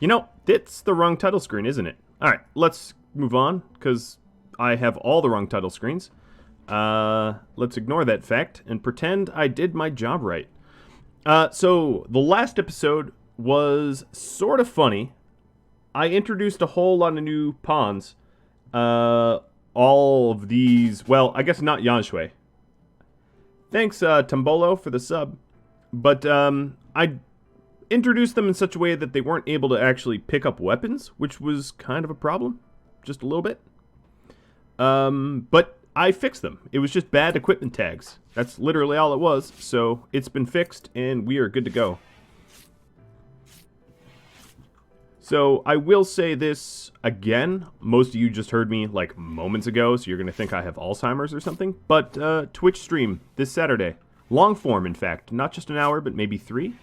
You know, it's the wrong title screen, isn't it? Alright, let's move on, because I have all the wrong title screens. Let's ignore that fact and pretend I did my job right. So, the last episode was sort of funny. I introduced a whole lot of new pawns. All of these, well, I guess not Yanshui. Thanks, Tombolo, for the sub. But, I introduced them in such a way that they weren't able to actually pick up weapons, which was kind of a problem. Just a little bit. But I fixed them. It was just bad equipment tags. That's literally all it was. So it's been fixed, and we are good to go. So I will say this again. Most of you just heard me like moments ago, so you're going to think I have Alzheimer's or something. But Twitch stream this Saturday. Long form, in fact. Not just an hour, but maybe 3.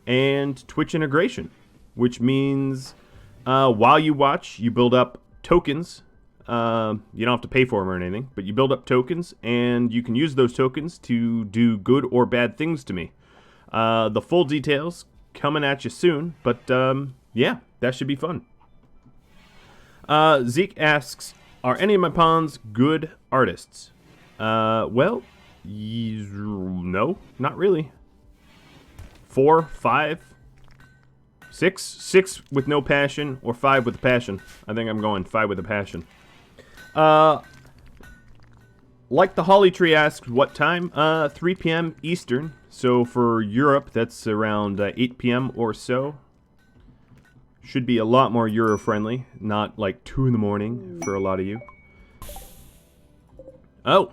And Twitch integration, which means while you watch, you build up tokens. You don't have to pay for them or anything, but you build up tokens, and you can use those tokens to do good or bad things to me. The full details coming at you soon, but yeah, that should be fun. Zeke asks, are any of my pawns good artists? Well, no, not really. 4, 5, 6. 6 with no passion, or 5 with a passion. I think I'm going 5 with a passion. Like the Holly Tree asks, what time? 3 p.m. Eastern. So for Europe, that's around 8 p.m. or so. Should be a lot more Euro-friendly, not like 2 in the morning for a lot of you. Oh,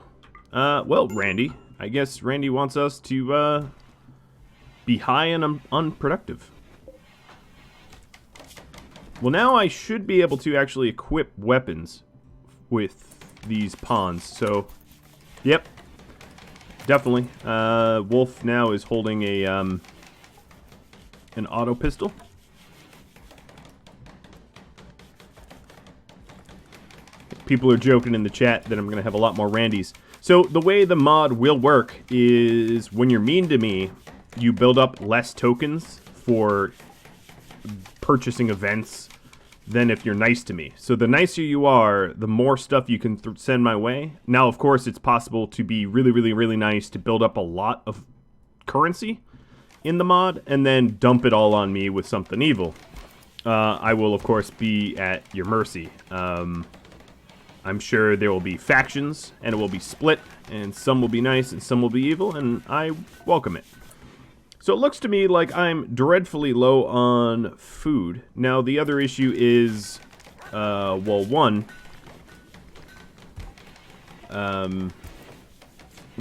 well, Randy. I guess Randy wants us to, be high and unproductive. Well, now I should be able to actually equip weapons with these pawns. So, yep, definitely. Wolf now is holding a an auto pistol. People are joking in the chat that I'm going to have a lot more Randys. So the way the mod will work is when you're mean to me, you build up less tokens for purchasing events than if you're nice to me. So the nicer you are, the more stuff you can send my way. Now, of course, it's possible to be really, really, really nice to build up a lot of currency in the mod and then dump it all on me with something evil. I will, of course, be at your mercy. I'm sure there will be factions, and it will be split, and some will be nice and some will be evil, and I welcome it. So it looks to me like I'm dreadfully low on food. Now, the other issue is, well, one,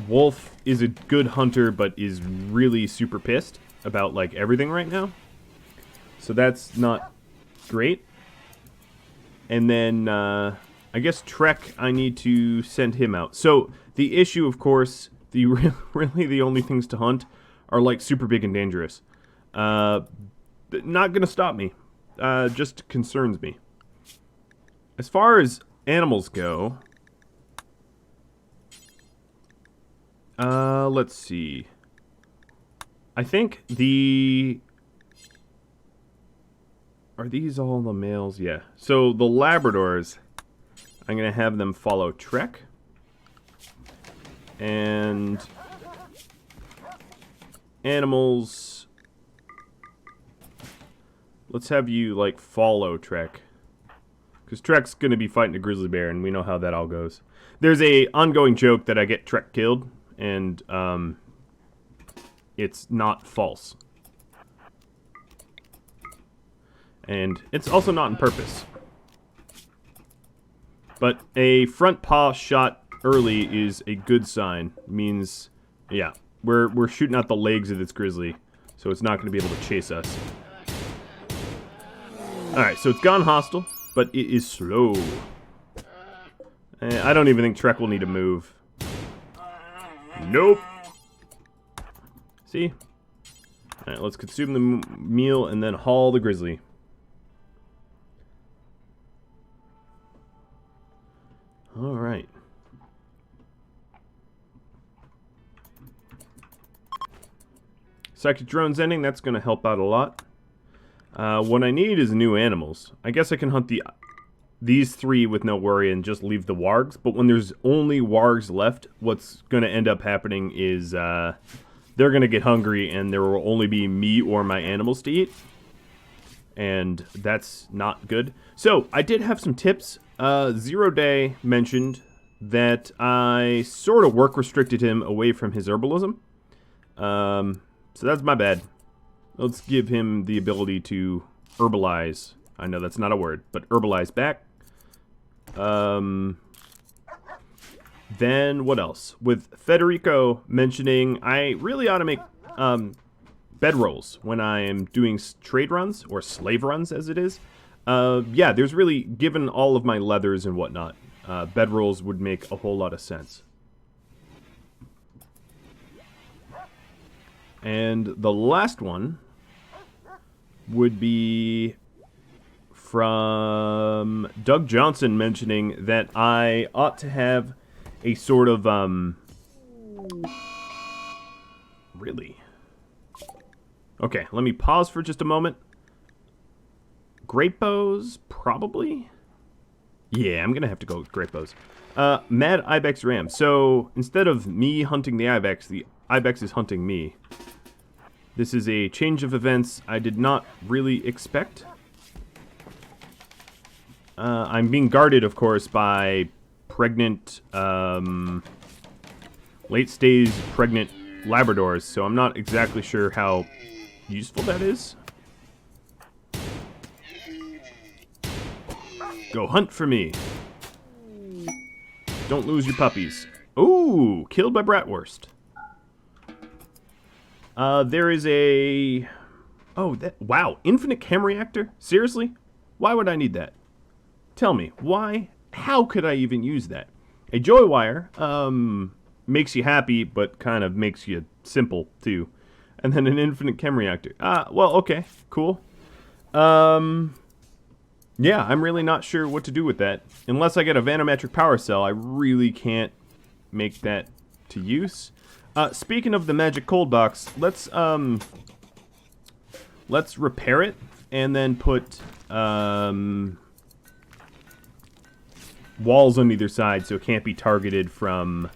Wolf is a good hunter, but is really super pissed about, like, everything right now. So that's not great. And then, I guess Trek, I need to send him out. So the issue, of course, really the only things to hunt are like super big and dangerous. Not gonna stop me. Just concerns me. As far as animals go, let's see. I think are these all the males? Yeah. So the Labradors, I'm gonna have them follow Trek. And animals, let's have you, like, follow Trek. Because Trek's going to be fighting a grizzly bear, and we know how that all goes. There's a ongoing joke that I get Trek killed, and, it's not false. And it's also not on purpose. But a front paw shot early is a good sign. Means, yeah. We're shooting out the legs of this grizzly, so it's not going to be able to chase us. Alright, so it's gone hostile, but it is slow. I don't even think Trek will need to move. Nope. See? Alright, let's consume the meal and then haul the grizzly. Alright. Psychic drone's ending, that's going to help out a lot. What I need is new animals. I guess I can hunt these 3 with no worry and just leave the wargs. But when there's only wargs left, what's going to end up happening is they're going to get hungry and there will only be me or my animals to eat. And that's not good. So, I did have some tips. Zero Day mentioned that I sort of work restricted him away from his herbalism. So that's my bad. Let's give him the ability to herbalize. I know that's not a word, but herbalize back. Then what else? With Federico mentioning I really ought to make bedrolls when I am doing trade runs, or slave runs as it is. Yeah, there's really, given all of my leathers and whatnot, bedrolls would make a whole lot of sense. And the last one would be from Doug Johnson mentioning that I ought to have a sort of, really? Okay, let me pause for just a moment. Great bows, probably? Yeah, I'm gonna have to go with great bows. Mad Ibex Ram. So, instead of me hunting the Ibex is hunting me. This is a change of events I did not really expect. I'm being guarded, of course, by pregnant, late-stage pregnant Labradors, so I'm not exactly sure how useful that is. Go hunt for me. Don't lose your puppies. Ooh, killed by Bratwurst. There is a... Oh, wow, infinite chem reactor? Seriously? Why would I need that? Tell me, why? How could I even use that? A joy wire, makes you happy, but kind of makes you simple, too. And then an infinite chem reactor. Well, okay, cool. Yeah, I'm really not sure what to do with that. Unless I get a vanometric power cell, I really can't make that to use. Speaking of the magic cold box, let's repair it and then put walls on either side so it can't be targeted from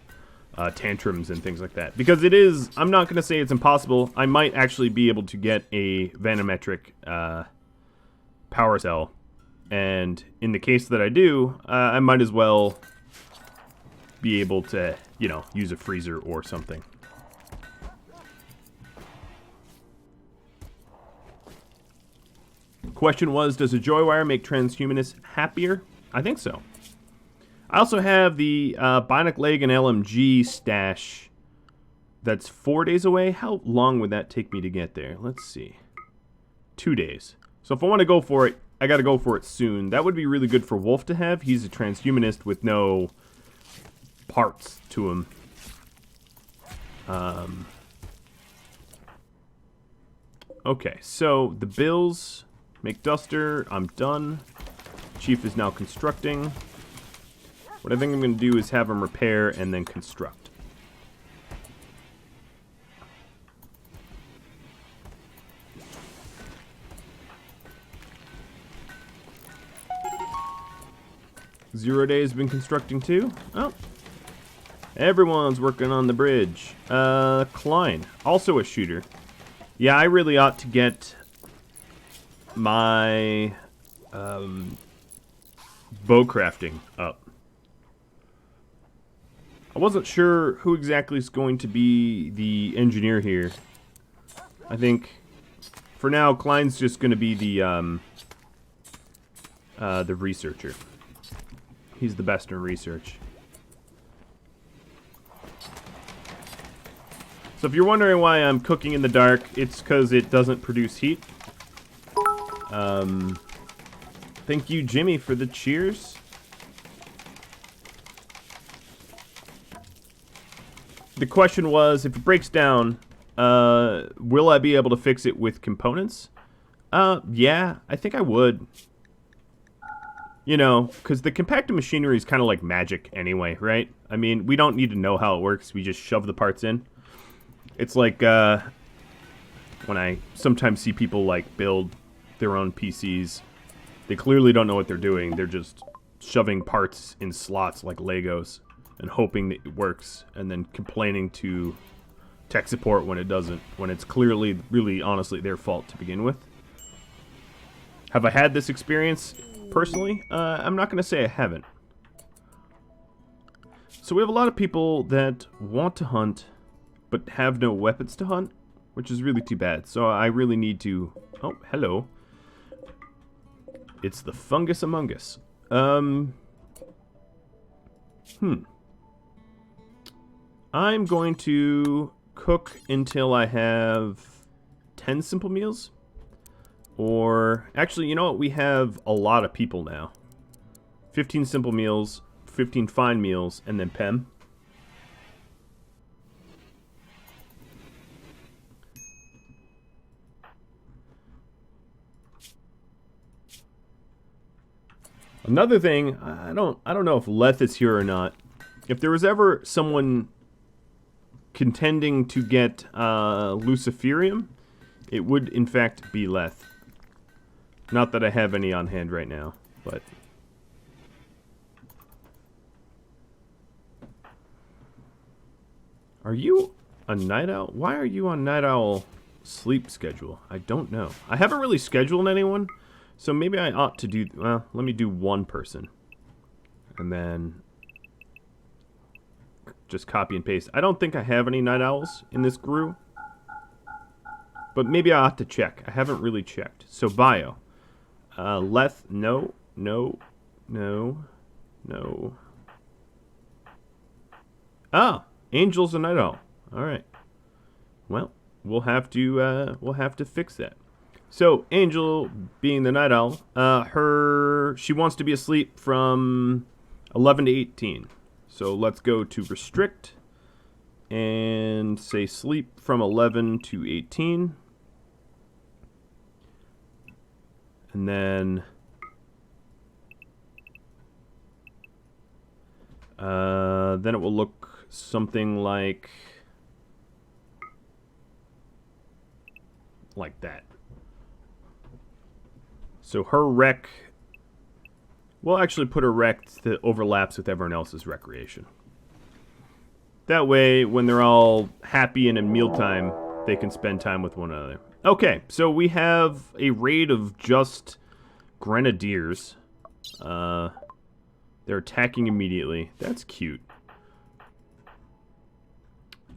tantrums and things like that. Because it is, I'm not going to say it's impossible. I might actually be able to get a vanometric power cell. And in the case that I do, I might as well be able to, you know, use a freezer or something. Question was, does a joy wire make transhumanists happier? I think so. I also have the bionic leg and LMG stash that's 4 days away. How long would that take me to get there? Let's see. 2 days. So if I want to go for it, I got to go for it soon. That would be really good for Wolf to have. He's a transhumanist with no parts to him. Okay, so the bills, make duster, I'm done. Chief is now constructing. What I think I'm going to do is have him repair and then construct. Zero Day has been constructing too. Oh. Everyone's working on the bridge. Klein, also a shooter. Yeah, I really ought to get my bow crafting up. I wasn't sure who exactly is going to be the engineer here. I think for now Klein's just going to be the researcher. He's the best in research. So if you're wondering why I'm cooking in the dark, it's because it doesn't produce heat. Thank you, Jimmy, for the cheers. The question was, if it breaks down, will I be able to fix it with components? Yeah, I think I would. You know, because the compacted machinery is kind of like magic anyway, right? I mean, we don't need to know how it works. We just shove the parts in. It's like when I sometimes see people like build their own PCs. They clearly don't know what they're doing. They're just shoving parts in slots like Legos and hoping that it works, and then complaining to tech support when it doesn't, when it's clearly, really, honestly, their fault to begin with. Have I had this experience personally? I'm not going to say I haven't. So we have a lot of people that want to hunt, but have no weapons to hunt, which is really too bad. So I really need to... Oh, hello. It's the fungus among us. I'm going to cook until I have 10 simple meals. Or, actually, you know what? We have a lot of people now. 15 simple meals, 15 fine meals, and then Pem. Another thing, I don't know if Leth is here or not. If there was ever someone contending to get Luciferium, it would in fact be Leth. Not that I have any on hand right now, but... Are you a night owl? Why are you on night owl sleep schedule? I don't know. I haven't really scheduled anyone, so maybe I ought to do... Well, let me do one person. And then... just copy and paste. I don't think I have any night owls in this group. But maybe I ought to check. I haven't really checked. So, bio. Leth, no. Ah! Angel's a night owl. Alright. Well, we'll have to fix that. So, Angel, being the night owl, she wants to be asleep from 11 to 18. So let's go to restrict and say sleep from 11 to 18. And then it will look something like that. So her rec, we'll actually put a rec that overlaps with everyone else's recreation. That way, when they're all happy and in mealtime, they can spend time with one another. Okay, so we have a raid of just grenadiers. They're attacking immediately. That's cute.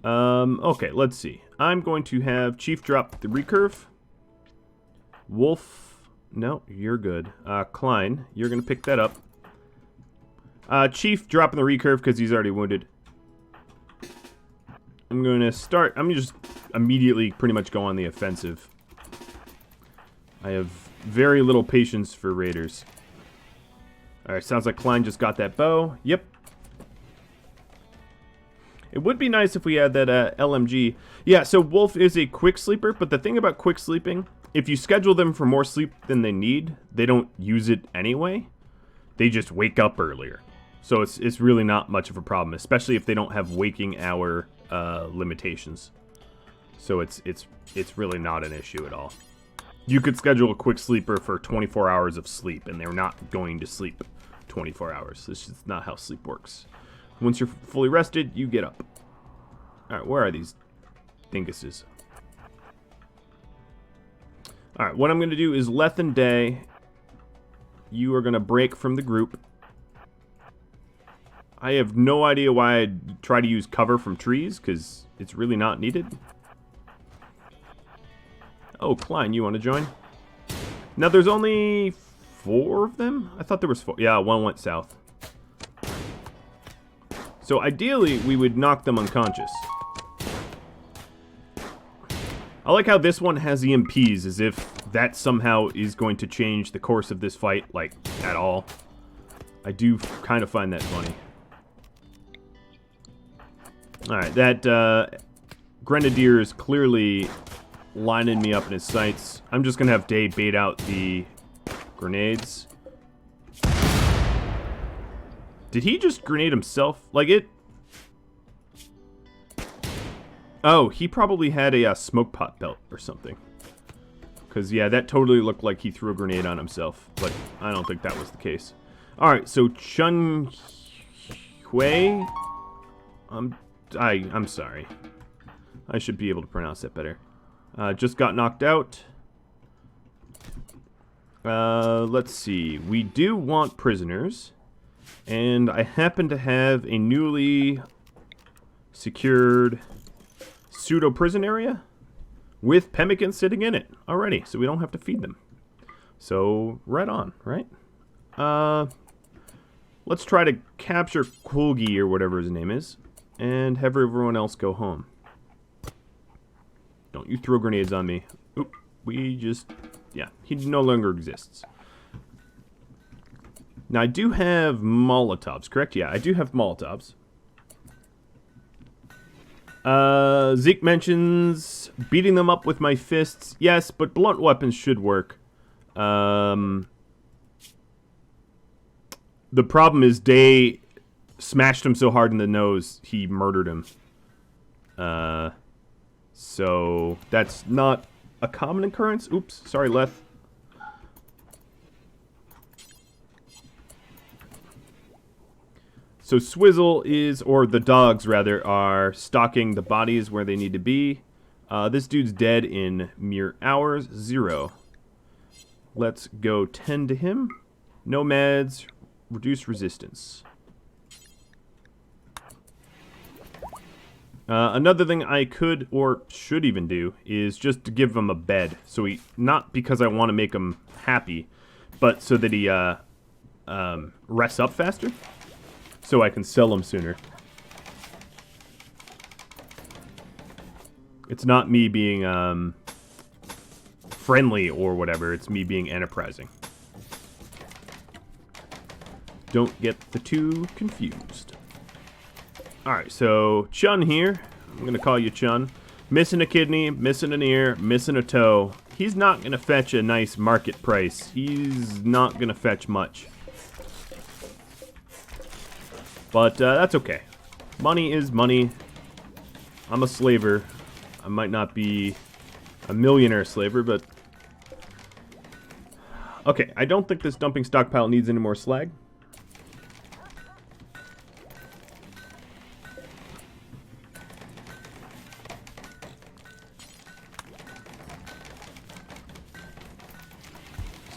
Okay, let's see. I'm going to have Chief drop the recurve. Wolf, no, you're good. Klein, you're going to pick that up. Chief dropping the recurve because he's already wounded. I'm going to just immediately pretty much go on the offensive. I have very little patience for raiders. Alright, sounds like Klein just got that bow. Yep. It would be nice if we had that LMG. Yeah, so Wolf is a quick sleeper, but the thing about quick sleeping, if you schedule them for more sleep than they need, they don't use it anyway. They just wake up earlier. So it's really not much of a problem, especially if they don't have waking hour limitations. So it's really not an issue at all. You could schedule a quick sleeper for 24 hours of sleep, and they're not going to sleep 24 hours. This is not how sleep works. Once you're fully rested, you get up. Alright, where are these dinguses? Alright, what I'm going to do is Leth and Day, you are going to break from the group. I have no idea why I'd try to use cover from trees, because it's really not needed. Oh, Klein, you want to join? Now, there's only 4 of them? I thought there was 4. Yeah, one went south. So, ideally, we would knock them unconscious. I like how this one has EMPs, as if that somehow is going to change the course of this fight, like, at all. I do kind of find that funny. Alright, that Grenadier is clearly lining me up in his sights. I'm just going to have Day bait out the grenades. Did he just grenade himself? Like it... Oh, he probably had a smoke pot belt or something. Because, yeah, that totally looked like he threw a grenade on himself. But I don't think that was the case. Alright, so Chun Hui. I'm sorry. I should be able to pronounce that better. Just got knocked out. Let's see. We do want prisoners. And I happen to have a newly secured pseudo-prison area with pemmicans sitting in it already, so we don't have to feed them. So, right on, right? Let's try to capture Kulgi, or whatever his name is, and have everyone else go home. Don't you throw grenades on me. Oop, yeah, he no longer exists. Now, I do have Molotovs, correct? Yeah, I do have Molotovs. Zeke mentions beating them up with my fists. Yes, but blunt weapons should work. The problem is Day smashed him so hard in the nose, he murdered him. So that's not a common occurrence. Oops, sorry, Leth. So Swizzle is, or the dogs rather, are stalking the bodies where they need to be. This dude's dead in mere hours. 0. Let's go tend to him. Nomads, reduce resistance. Another thing I could or should even do is just to give him a bed. So he, not because I want to make him happy, but so that he rests up faster. So I can sell him sooner. It's not me being friendly or whatever. It's me being enterprising. Don't get the two confused. Alright, so Chun here. I'm going to call you Chun. Missing a kidney, missing an ear, missing a toe. He's not going to fetch a nice market price. He's not going to fetch much. But that's okay. Money is money. I'm a slaver. I might not be a millionaire slaver, but... Okay, I don't think this dumping stockpile needs any more slag.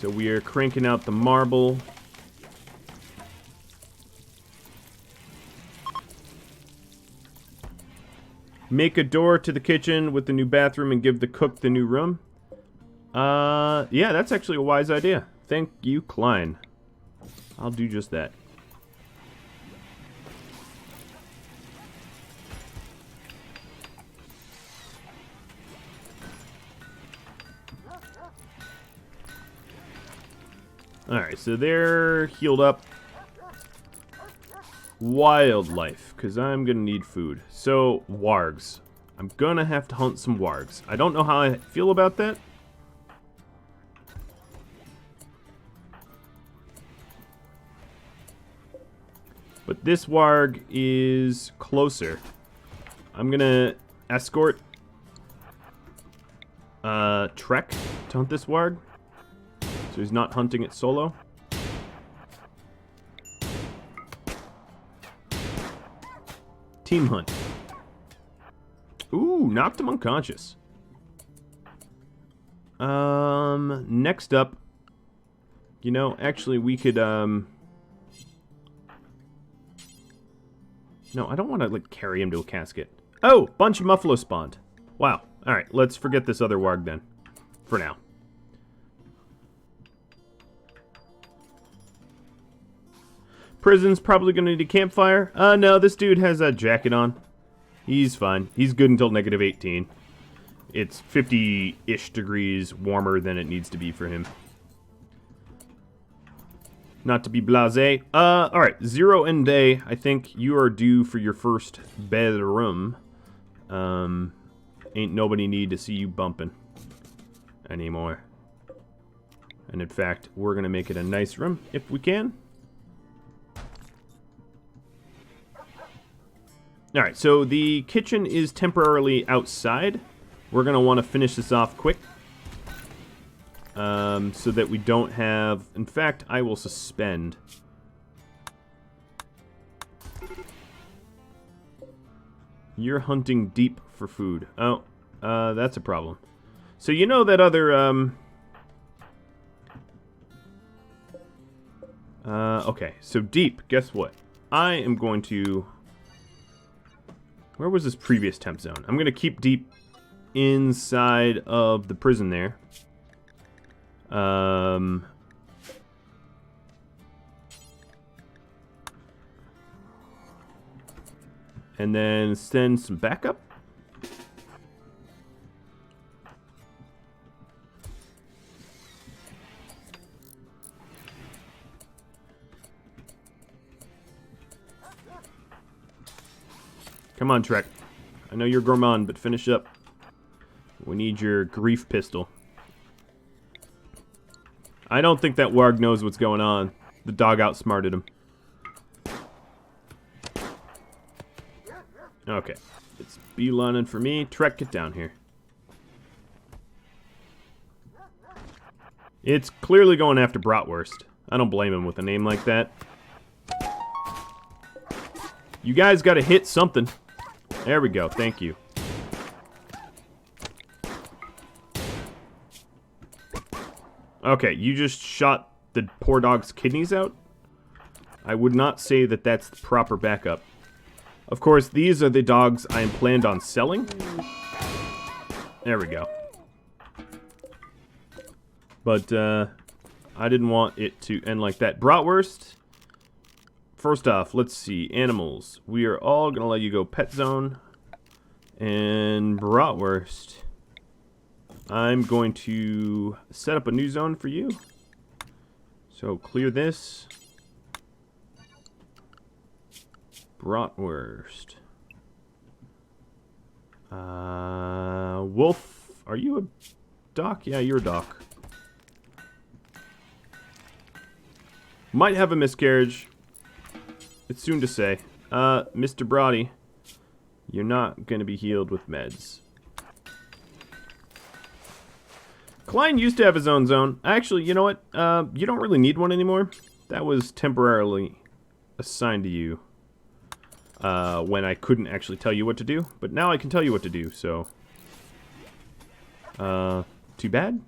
So we are cranking out the marble. Make a door to the kitchen with the new bathroom and give the cook the new room. Yeah, that's actually a wise idea. Thank you, Klein. I'll do just that. Alright, so they're healed up. Wildlife, because I'm going to need food. So, wargs. I'm going to have to hunt some wargs. I don't know how I feel about that. But this warg is closer. I'm going to escort Trek to hunt this warg. So he's not hunting it solo. Team hunt. Ooh, knocked him unconscious. Next up, you know, actually we could, no, I don't want to, like, carry him to a casket. Oh, bunch of Muffalo spawned. Wow. Alright, let's forget this other warg then. For now. Prison's probably going to need a campfire. No, this dude has a jacket on. He's fine. He's good until -18. It's 50-ish degrees warmer than it needs to be for him. Not to be blasé. Alright, 0 and Day. I think you are due for your first bedroom. Ain't nobody need to see you bumping anymore. And in fact, we're going to make it a nice room if we can. Alright, so the kitchen is temporarily outside. We're going to want to finish this off quick. so that we don't have... In fact, I will suspend. You're hunting deep for food. Oh, that's a problem. So you know that other... okay, so deep, guess what? I am going to... Where was this previous temp zone? I'm going to keep deep inside of the prison there. And then send some backup. Come on, Trek. I know you're gourmand, but finish up. We need your grief pistol. I don't think that warg knows what's going on. The dog outsmarted him. Okay. It's beelining for me. Trek, get down here. It's clearly going after Bratwurst. I don't blame him with a name like that. You guys gotta hit something. There we go. Thank you. Okay, you just shot the poor dog's kidneys out? I would not say that that's the proper backup. Of course, these are the dogs I am planned on selling. There we go. But, I didn't want it to end like that. Bratwurst. First off, let's see. Animals. We are all going to let you go pet zone. And Bratwurst. I'm going to set up a new zone for you. So clear this. Bratwurst. Wolf. Are you a doc? Yeah, you're a doc. Might have a miscarriage. It's soon to say. Mr. Brody, you're not going to be healed with meds. Klein used to have his own zone. Actually, you know what? You don't really need one anymore. That was temporarily assigned to you when I couldn't actually tell you what to do. But now I can tell you what to do, so... too bad.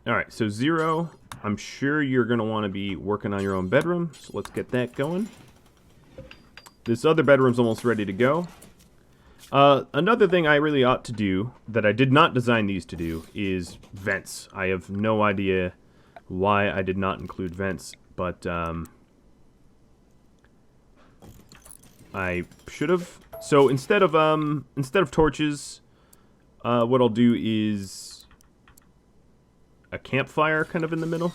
Alright, so 0... I'm sure you're going to want to be working on your own bedroom, so let's get that going. This other bedroom's almost ready to go. Another thing I really ought to do, that I did not design these to do, is vents. I have no idea why I did not include vents, but I should have. So instead of torches, what I'll do is a campfire kind of in the middle.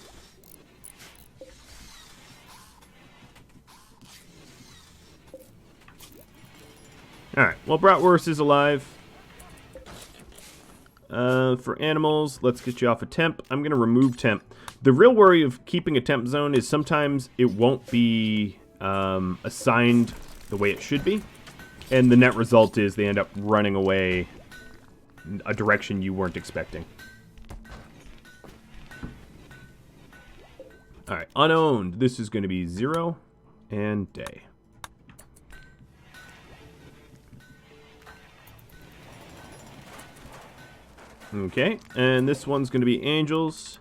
Alright, well, Bratwurst is alive. For animals, let's get you off a temp. I'm going to remove temp. The real worry of keeping a temp zone is sometimes it won't be assigned the way it should be. And the net result is they end up running away a direction you weren't expecting. Alright, unowned. This is going to be 0 and day. Okay, and this one's going to be angels.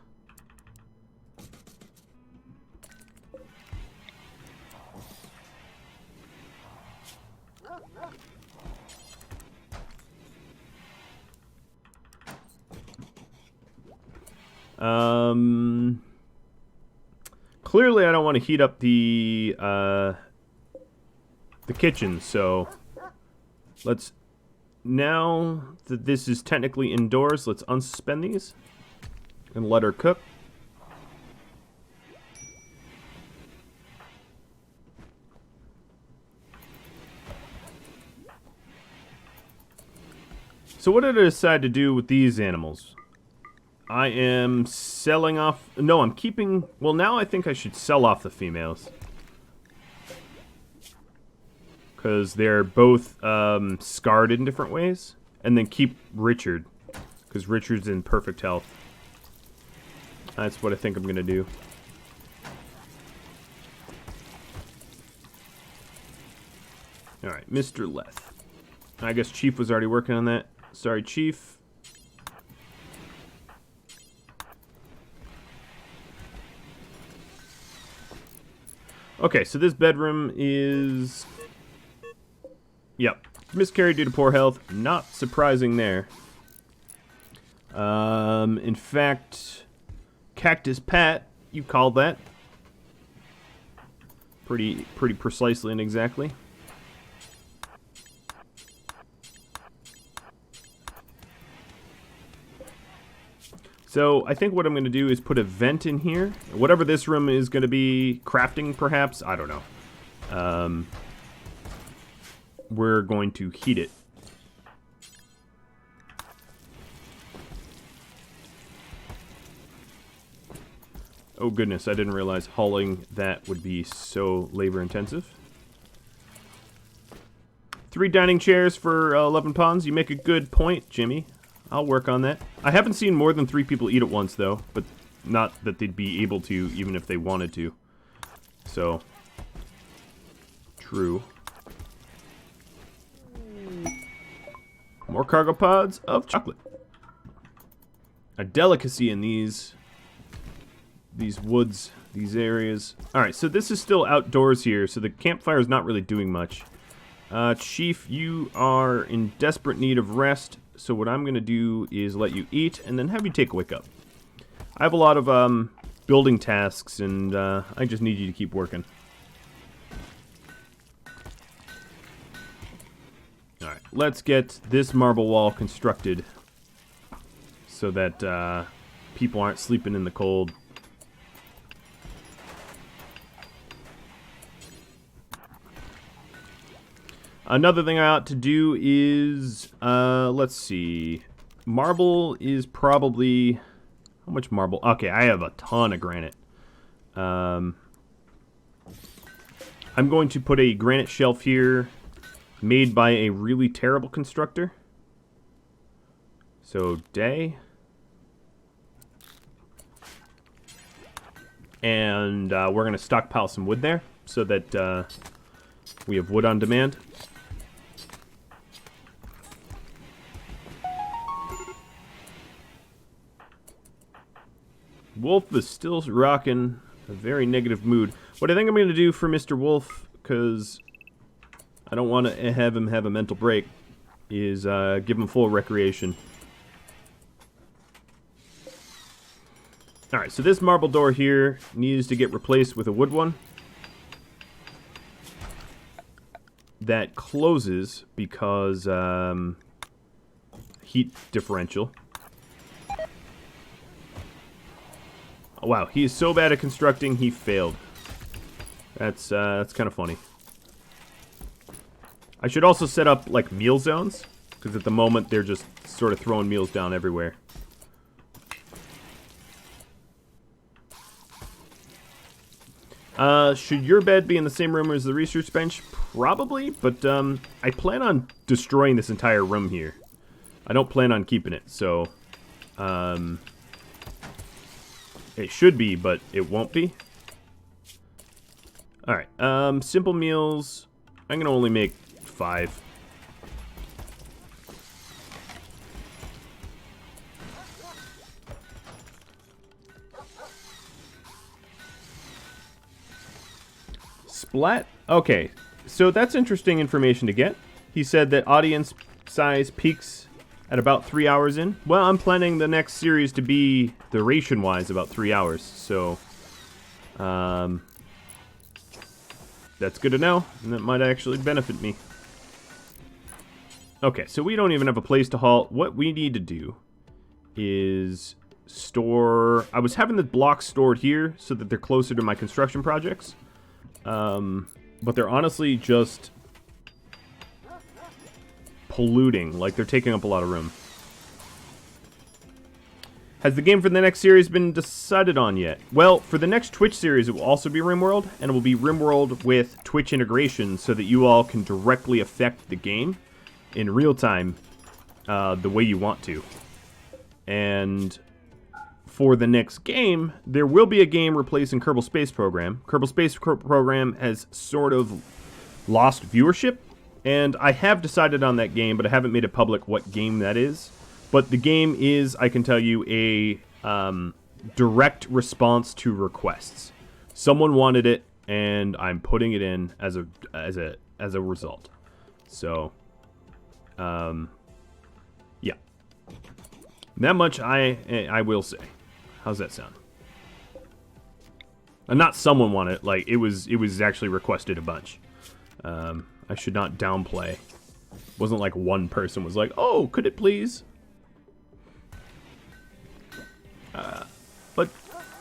Clearly I don't want to heat up the kitchen, so let's, now that this is technically indoors, let's unsuspend these and let her cook. So what did I decide to do with these animals? I am selling off... No, I'm keeping... Well, now I think I should sell off the females. Because they're both scarred in different ways. And then keep Richard. because Richard's in perfect health. That's what I think I'm going to do. Alright, Mr. Leth. I guess Chief was already working on that. Sorry, Chief. Okay, so this bedroom is... Yep. Miscarried due to poor health. Not surprising there. In fact, Cactus Pat, you called that. Pretty precisely and exactly. So I think what I'm going to do is put a vent in here. Whatever this room is going to be, crafting perhaps, I don't know. We're going to heat it. Oh goodness, I didn't realize hauling that would be so labor intensive. 3 dining chairs for 11 pounds. You make a good point, Jimmy. I'll work on that. I haven't seen more than 3 people eat at once, though. But not that they'd be able to, even if they wanted to. So. True. More cargo pods of chocolate. A delicacy in these woods, these areas. Alright, so this is still outdoors here, so the campfire is not really doing much. Chief, you are in desperate need of rest. So what I'm going to do is let you eat, and then have you take a wake up. I have a lot of building tasks, and I just need you to keep working. Alright, let's get this marble wall constructed so that people aren't sleeping in the cold. Another thing I ought to do is, let's see. Marble is probably... How much marble? Okay, I have a ton of granite. I'm going to put a granite shelf here made by a really terrible constructor. So, day. And we're going to stockpile some wood there so that we have wood on demand. Wolf is still rocking a very negative mood. What I think I'm going to do for Mr. Wolf, because I don't want to have him have a mental break, is give him full recreation. Alright, so this marble door here needs to get replaced with a wood one. That closes because heat differential. Oh, wow, he is so bad at constructing, he failed. That's kind of funny. I should also set up, like, meal zones, because at the moment they're just sort of throwing meals down everywhere. Should your bed be in the same room as the research bench? Probably, but I plan on destroying this entire room here. I don't plan on keeping it, so... it should be, but it won't be. Alright, simple meals. I'm gonna only make 5. Splat? Okay, so that's interesting information to get. He said that audience size peaks at about 3 hours in. Well, I'm planning the next series to be, duration-wise, about 3 hours. So, that's good to know, and that might actually benefit me. Okay, so we don't even have a place to halt. What we need to do is store... I was having the blocks stored here so that they're closer to my construction projects. But they're honestly just polluting. Like, they're taking up a lot of room. Has the game for the next series been decided on yet? Well, for the next Twitch series, it will also be RimWorld, and it will be RimWorld with Twitch integration so that you all can directly affect the game in real time the way you want to. And for the next game, there will be a game replacing Kerbal Space Program. Kerbal Space Program has sort of lost viewership, and I have decided on that game, but I haven't made it public what game that is. But the game is, I can tell you, a direct response to requests. Someone wanted it, and I'm putting it in as a result. So, yeah, that much I will say. How's that sound? Not someone wanted it, like it was actually requested a bunch. I should not downplay. It wasn't like one person was like, "Oh, could it please?" But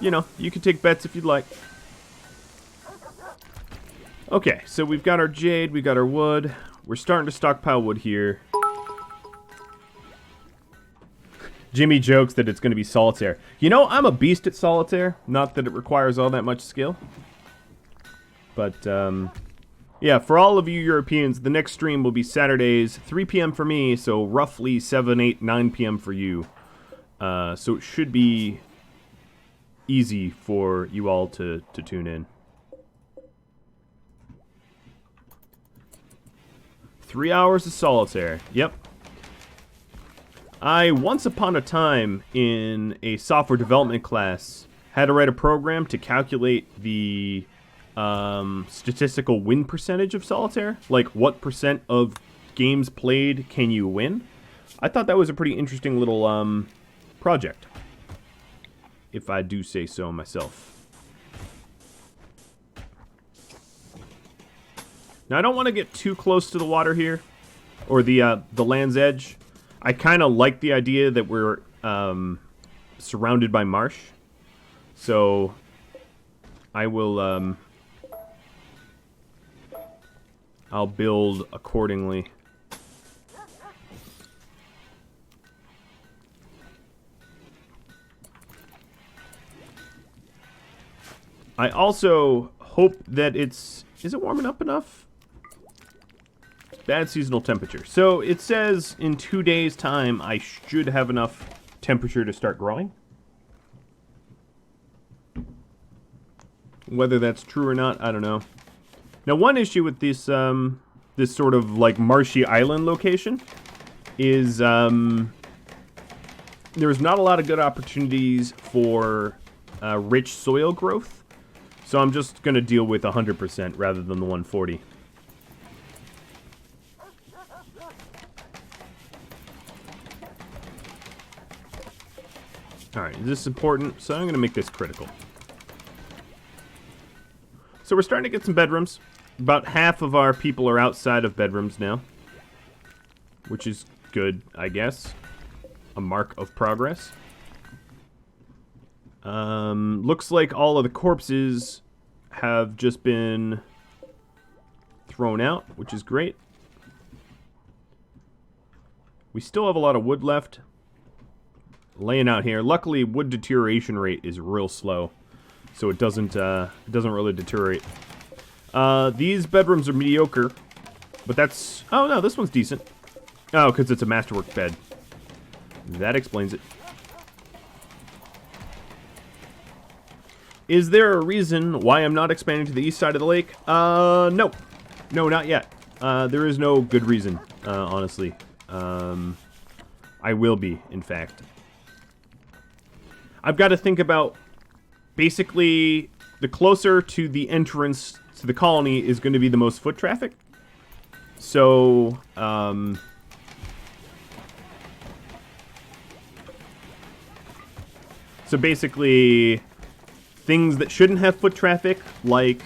you know, you can take bets if you'd like. Okay, so we've got our jade, we got our wood. We're starting to stockpile wood here. Jimmy jokes that it's going to be solitaire. You know, I'm a beast at solitaire. Not that it requires all that much skill. But, yeah, for all of you Europeans, the next stream will be Saturdays, 3 p.m. for me, so roughly 7, 8, 9 p.m. for you. So it should be easy for you all to tune in. 3 hours of solitaire. Yep. I, once upon a time, in a software development class, had to write a program to calculate the statistical win percentage of solitaire. Like, what percent of games played can you win? I thought that was a pretty interesting little project, if I do say so myself. Now, I don't want to get too close to the water here, or the land's edge. I kind of like the idea that we're surrounded by marsh, so I will I'll build accordingly. I also hope that is it warming up enough? Bad seasonal temperature. So it says in 2 days' time I should have enough temperature to start growing. Whether that's true or not, I don't know. Now, one issue with this this sort of like marshy island location is there's not a lot of good opportunities for rich soil growth. So I'm just going to deal with 100% rather than the 140. Alright, this is important, so I'm going to make this critical. So we're starting to get some bedrooms. About half of our people are outside of bedrooms now, which is good, I guess. A mark of progress. Looks like all of the corpses have just been thrown out, which is great. We still have a lot of wood left. Laying out here. Luckily, wood deterioration rate is real slow, so it doesn't really deteriorate. These bedrooms are mediocre, but that's... Oh, no, this one's decent. Oh, because it's a masterwork bed. That explains it. Is there a reason why I'm not expanding to the east side of the lake? No. No, not yet. There is no good reason, honestly. I will be, in fact. I've got to think about, basically, the closer to the entrance to the colony is going to be the most foot traffic. So, basically, things that shouldn't have foot traffic, like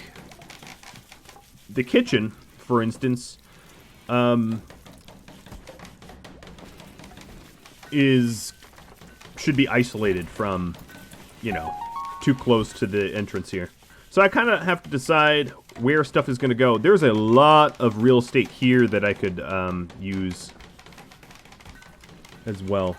the kitchen, for instance, should be isolated from, you know, too close to the entrance here. So I kind of have to decide where stuff is going to go. There's a lot of real estate here that I could use as well.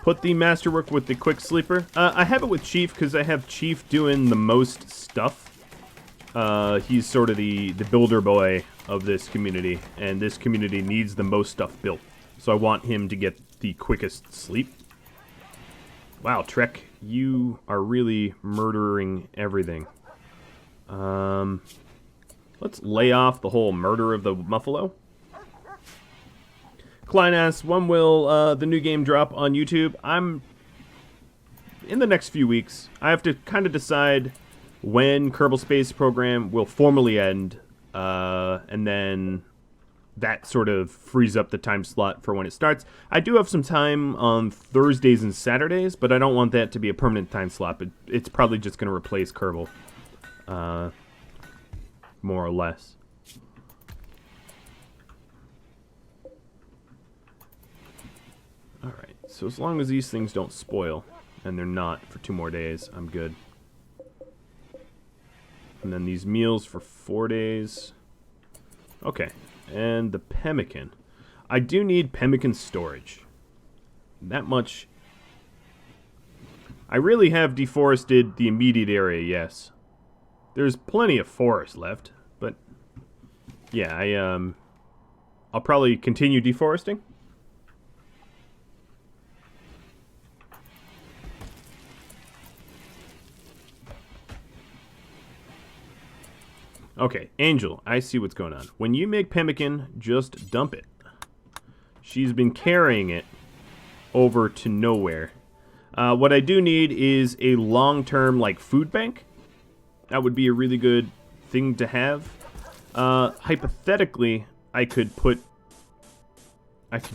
Put the masterwork with the quick sleeper. I have it with Chief because I have Chief doing the most stuff. He's sort of the builder boy of this community, and this community needs the most stuff built. So I want him to get the quickest sleep. Wow, Trek, you are really murdering everything. Let's lay off the whole murder of the Muffalo. Klein asks, when will the new game drop on YouTube? I'm in the next few weeks. I have to kind of decide when Kerbal Space Program will formally end, and then that sort of frees up the time slot for when it starts. I do have some time on Thursdays and Saturdays, but I don't want that to be a permanent time slot. But it's probably just going to replace Kerbal, more or less. Alright, so as long as these things don't spoil, and they're not for 2 more days, I'm good. And then these meals for 4 days. Okay, and the pemmican. I do need pemmican storage. That much. I really have deforested the immediate area, yes. There's plenty of forest left, but yeah, I'll probably continue deforesting. Okay, Angel, I see what's going on. When you make pemmican, just dump it. She's been carrying it over to nowhere. What I do need is a long-term, like, food bank. That would be a really good thing to have. Hypothetically, I could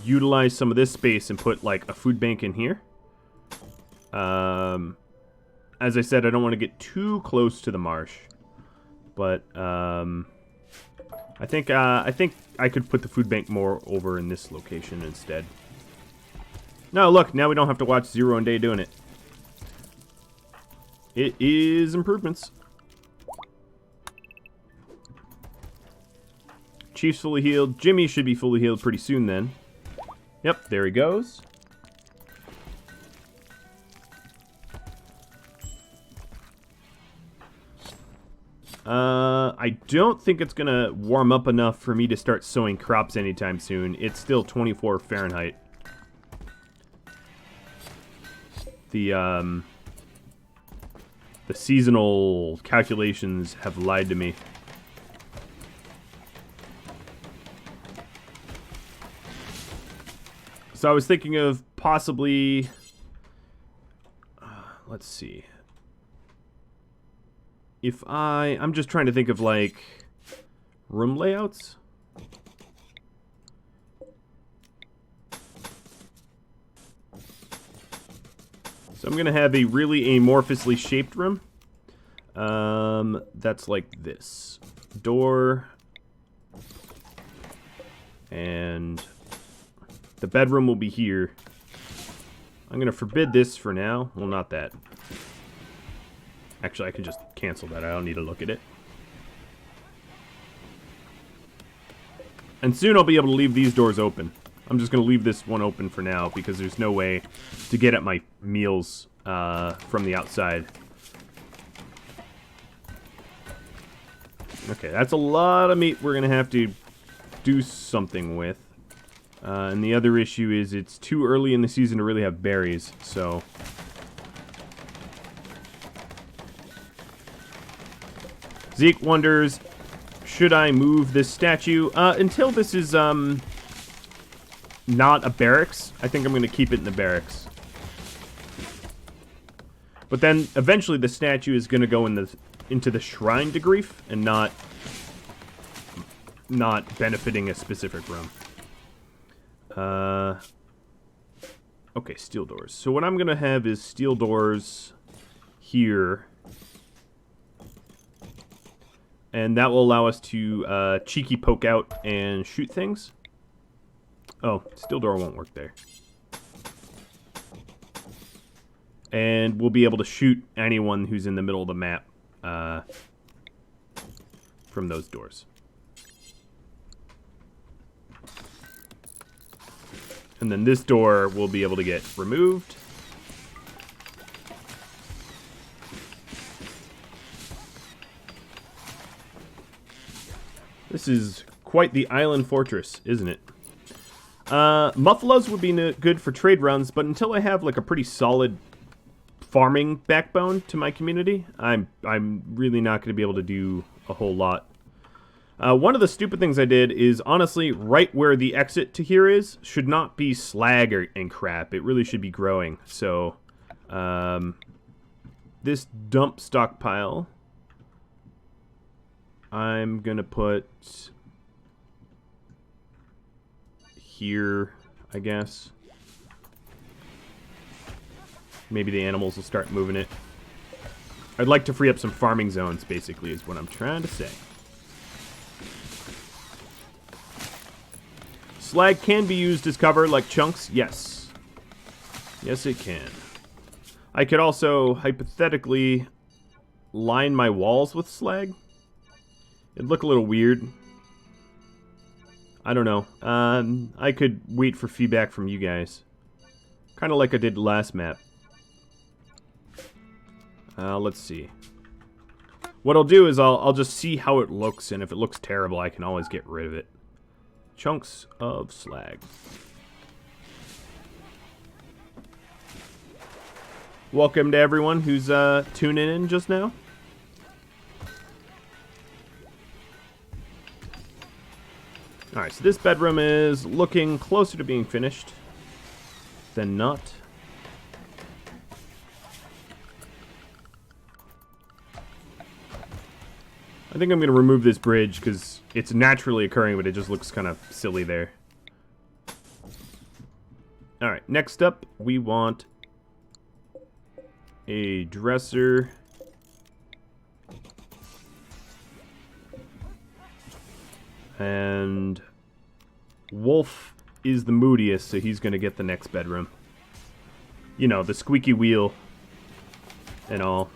utilize some of this space and put, like, a food bank in here. As I said, I don't want to get too close to the marsh. But I think I could put the food bank more over in this location instead. No, look, now we don't have to watch Zero and Day doing it. It is improvements. Chief's fully healed. Jimmy should be fully healed pretty soon then. Yep, there he goes. I don't think it's gonna warm up enough for me to start sowing crops anytime soon. It's still 24 Fahrenheit. The seasonal calculations have lied to me. So I was thinking of possibly, let's see. If I'm just trying to think of, like, room layouts. So I'm going to have a really amorphously shaped room. That's like this. Door. And the bedroom will be here. I'm going to forbid this for now. Well, not that. Actually, I can just cancel that. I don't need to look at it. And soon I'll be able to leave these doors open. I'm just going to leave this one open for now because there's no way to get at my meals from the outside. Okay, that's a lot of meat we're going to have to do something with. And the other issue is it's too early in the season to really have berries, so... Zeke wonders, should I move this statue? Until this is, not a barracks, I think I'm going to keep it in the barracks. But then, eventually, the statue is going to go into the Shrine to Grief, and not benefiting a specific room. Okay, steel doors. So what I'm going to have is steel doors here. And that will allow us to cheeky poke out and shoot things. Oh, steel door won't work there. And we'll be able to shoot anyone who's in the middle of the map from those doors. And then this door will be able to get removed. This is quite the island fortress, isn't it? Muffalas would be good for trade runs, but until I have like a pretty solid farming backbone to my community, I'm really not going to be able to do a whole lot. One of the stupid things I did is, honestly, right where the exit to here is, should not be slag and crap. It really should be growing. So, this dump stockpile, I'm going to put here, I guess. Maybe the animals will start moving it. I'd like to free up some farming zones, basically, is what I'm trying to say. Slag can be used as cover, like chunks. Yes. Yes, it can. I could also, hypothetically, line my walls with slag. It'd look a little weird. I don't know. I could wait for feedback from you guys. Kind of like I did last map. Let's see. What I'll do is I'll just see how it looks, and if it looks terrible, I can always get rid of it. Chunks of slag. Welcome to everyone who's tuning in just now. Alright, so this bedroom is looking closer to being finished than not. I think I'm going to remove this bridge because it's naturally occurring, but it just looks kind of silly there. Alright, next up, we want a dresser. And Wolf is the moodiest, so he's going to get the next bedroom. You know, the squeaky wheel and all.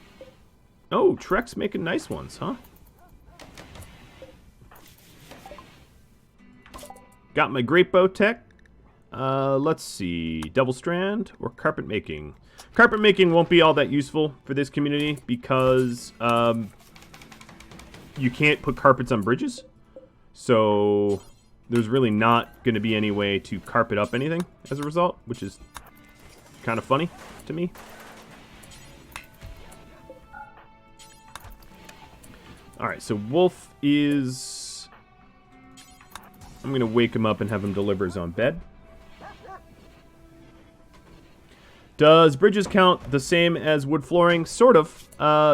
Oh, Trek's making nice ones, huh? Got my great bow tech. Let's see. Double strand or carpet making. Carpet making won't be all that useful for this community because you can't put carpets on bridges. So there's really not going to be any way to carpet up anything as a result, which is kind of funny to me. Alright, so Wolf is... I'm going to wake him up and have him deliver his own bed. Does bridges count the same as wood flooring? Sort of.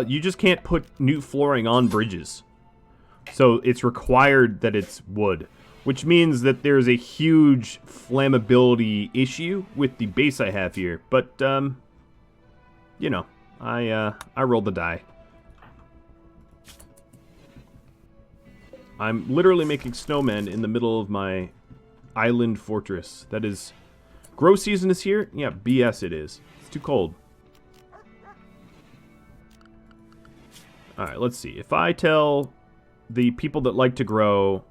You just can't put new flooring on bridges. So it's required that it's wood, which means that there's a huge flammability issue with the base I have here. But, you know, I rolled the die. I'm literally making snowmen in the middle of my island fortress. That is... Grow season is here? Yeah, BS it is. It's too cold. Alright, let's see. If I tell the people that like to grow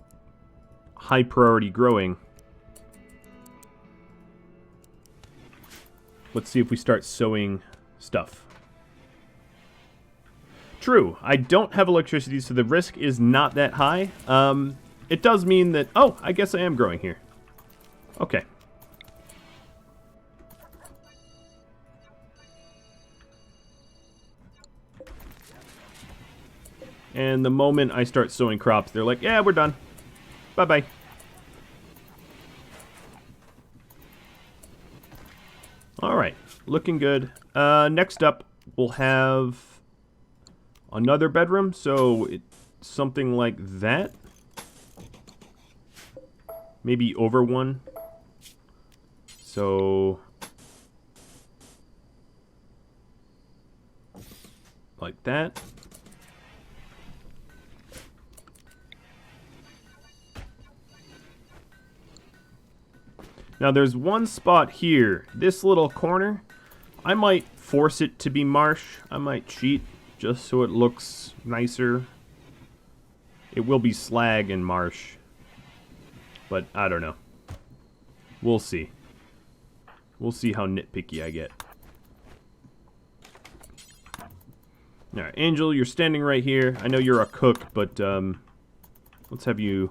high priority growing, let's see if we start sowing stuff. True, I don't have electricity, so the risk is not that high. It does mean that... Oh, I guess I am growing here. Okay. And the moment I start sowing crops, they're like, yeah, we're done. Bye-bye. Alright, looking good. Next up, we'll have another bedroom, so it's something like that. Maybe over one. So... like that. Now there's one spot here, this little corner. I might force it to be marsh. I might cheat just so it looks nicer. It will be slag and marsh. But I don't know. We'll see. We'll see how nitpicky I get. Alright, Angel, you're standing right here. I know you're a cook, but Let's have you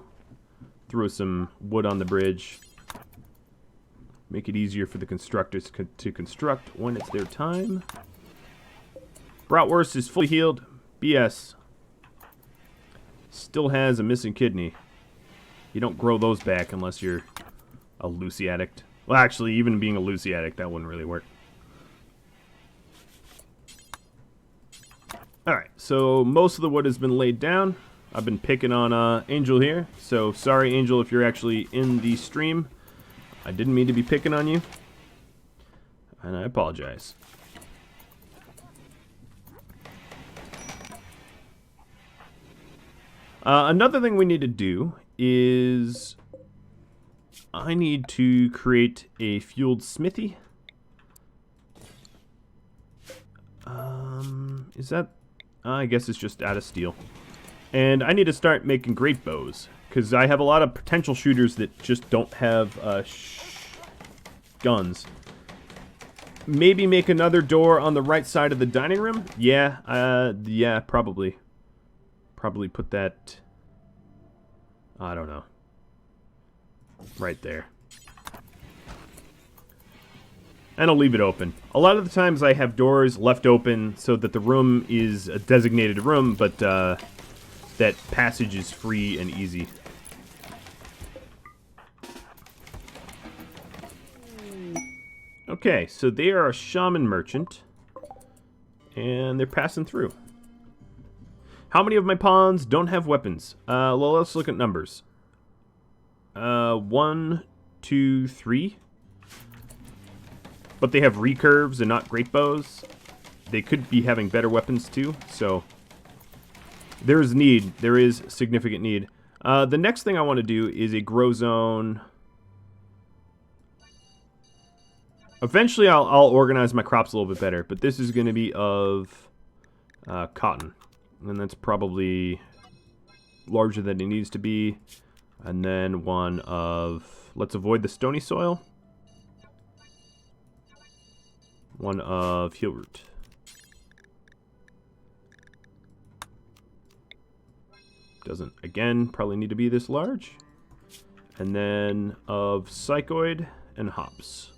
throw some wood on the bridge. Make it easier for the constructors to construct when it's their time. Bratwurst is fully healed. BS. Still has a missing kidney. You don't grow those back unless you're a Lucy addict. Well, actually, even being a Lucy addict, that wouldn't really work. Alright, so most of the wood has been laid down. I've been picking on Angel here. So, sorry, Angel, if you're actually in the stream. I didn't mean to be picking on you. And I apologize. Another thing we need to do is I need to create a fueled smithy. Is that... I guess it's just out of steel. And I need to start making great bows, because I have a lot of potential shooters that just don't have guns. Maybe make another door on the right side of the dining room? Yeah, probably. Probably put that... I don't know. Right there. And I'll leave it open. A lot of the times I have doors left open so that the room is a designated room, but that passage is free and easy. Okay, so they are a shaman merchant, and they're passing through. How many of my pawns don't have weapons? Well, let's look at numbers. 1, 2, 3. But they have recurves and not great bows. They could be having better weapons too, so there is need. There is significant need. The next thing I want to do is a grow zone. Eventually, I'll organize my crops a little bit better, but this is going to be of cotton. And that's probably larger than it needs to be. And then one of... Let's avoid the stony soil. One of heel root. Doesn't, again, probably need to be this large. And then of psychoid and hops.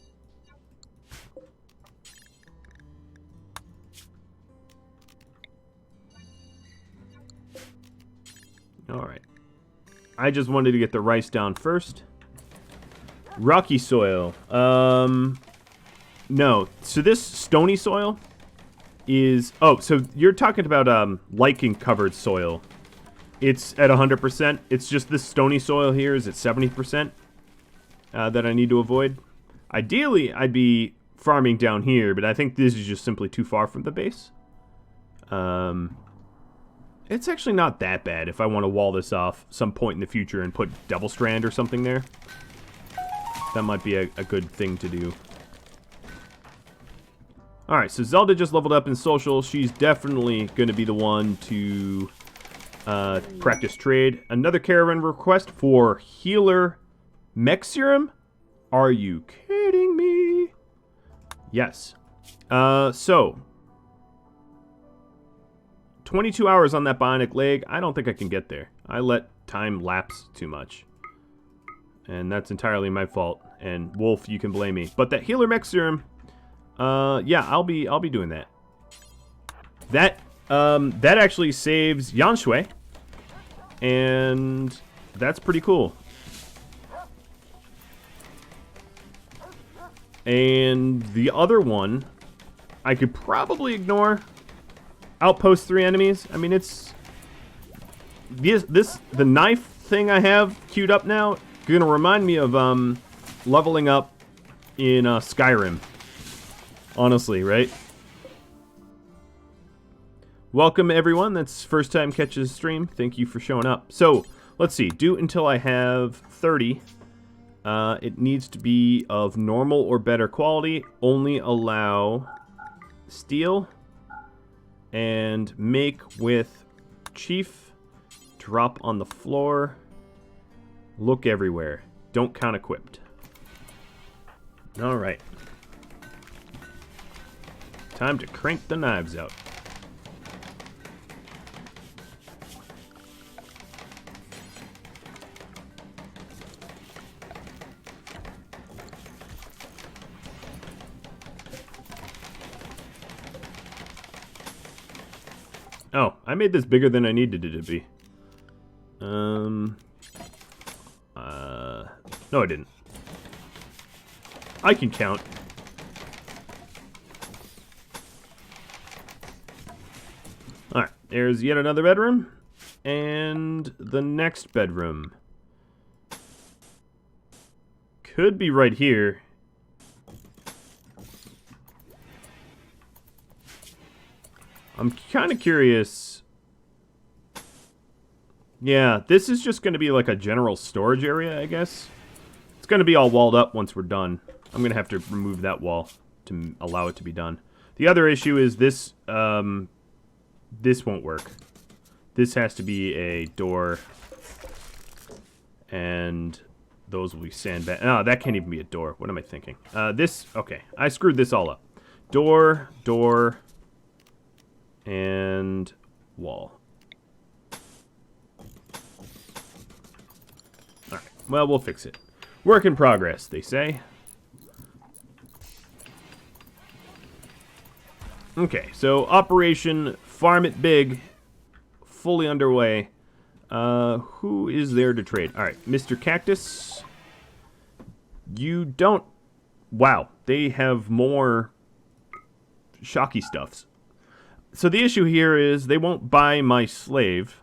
Alright. I just wanted to get the rice down first. Rocky soil. No. So this stony soil is... Oh, so you're talking about lichen-covered soil. It's at 100%. It's just this stony soil here is at 70% that I need to avoid. Ideally, I'd be farming down here, but I think this is just simply too far from the base. It's actually not that bad if I want to wall this off some point in the future and put Devil Strand or something there. That might be a good thing to do. Alright, so Zelda just leveled up in social. She's definitely going to be the one to practice trade. Another caravan request for healer mech serum? Are you kidding me? Yes. So 22 hours on that bionic leg. I don't think I can get there. I let time lapse too much. And that's entirely my fault. And Wolf, you can blame me. But that healer mech serum, yeah, I'll be doing that. That actually saves Yanshui. And that's pretty cool. And the other one I could probably ignore. Outpost 3 enemies. I mean, it's the knife thing I have queued up now gonna remind me of leveling up in Skyrim. Honestly, right? Welcome everyone. That's first time catches stream. Thank you for showing up. So let's see. Do until I have 30. It needs to be of normal or better quality. Only allow steel. And make with chief, drop on the floor, look everywhere. Don't count equipped. Alright. Time to crank the knives out. Oh, I made this bigger than I needed it to be. No, I didn't. I can count. Alright, there's yet another bedroom. And the next bedroom. Could be right here. I'm kind of curious. Yeah, this is just going to be like a general storage area, I guess. It's going to be all walled up once we're done. I'm going to have to remove that wall to allow it to be done. The other issue is this, this won't work. This has to be a door. And those will be sandbag. Oh, that can't even be a door. What am I thinking? This, okay. I screwed this all up. Door, door, and wall. Alright, well, we'll fix it. Work in progress, they say. Okay, so Operation Farm It Big, fully underway. Who is there to trade? Alright, Mr. Cactus. You don't... Wow, they have more shocky stuffs. So the issue here is they won't buy my slave,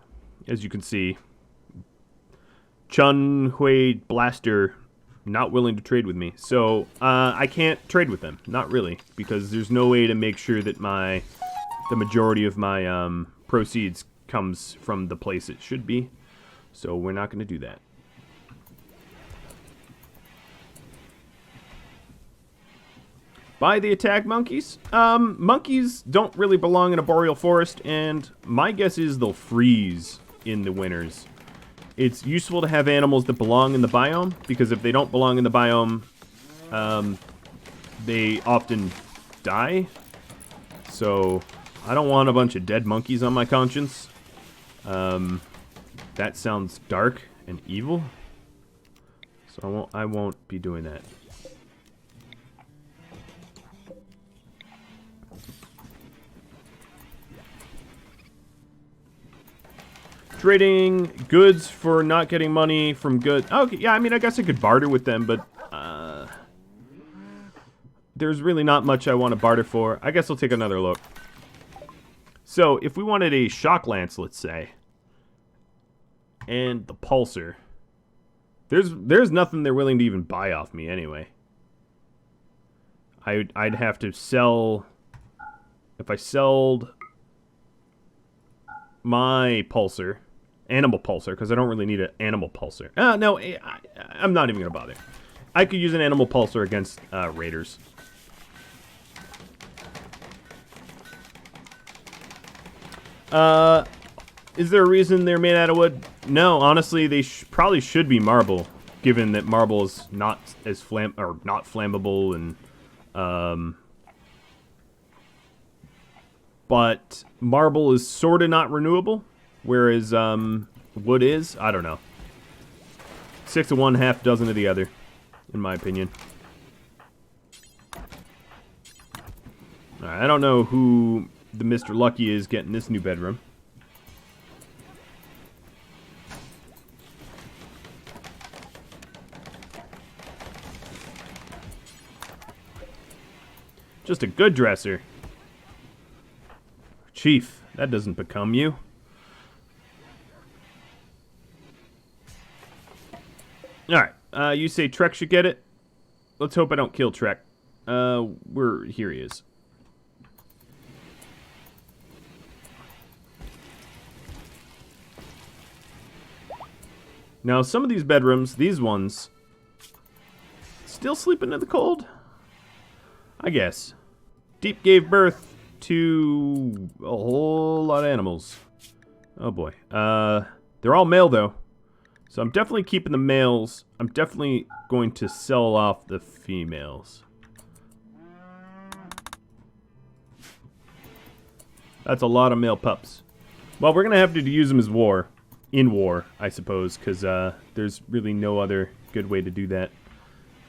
as you can see. Chun Hui Blaster not willing to trade with me. So I can't trade with them. Not really, because there's no way to make sure that the majority of my proceeds comes from the place it should be. So we're not going to do that. Buy the attack monkeys? Monkeys don't really belong in a boreal forest, and my guess is they'll freeze in the winters. It's useful to have animals that belong in the biome, because if they don't belong in the biome, they often die. So I don't want a bunch of dead monkeys on my conscience. That sounds dark and evil. So I won't be doing that. Trading goods for not getting money from goods. Okay, yeah, I mean, I guess I could barter with them, but there's really not much I want to barter for. I guess I'll take another look. So, if we wanted a shock lance, let's say, and the pulsar, there's nothing they're willing to even buy off me anyway. I'd have to sell. If I sold my pulsar, animal pulsar, because I don't really need an animal pulsar. No, I'm not even going to bother. I could use an animal pulsar against raiders. Is there a reason they're made out of wood? No, honestly, they probably should be marble, given that marble is not as not flammable, and but marble is sort of not renewable, whereas wood is. I don't know. 6 of one, half dozen of the other, in my opinion. Alright, I don't know who the Mr. Lucky is getting this new bedroom. Just a good dresser. Chief, that doesn't become you. Alright, you say Trek should get it? Let's hope I don't kill Trek. Here he is. Now, some of these bedrooms, these ones, still sleeping in the cold? I guess. Deep gave birth to a whole lot of animals. Oh boy. They're all male though. So I'm definitely keeping the males. I'm definitely going to sell off the females. That's a lot of male pups. Well, we're going to have to use them as in war, I suppose, because there's really no other good way to do that.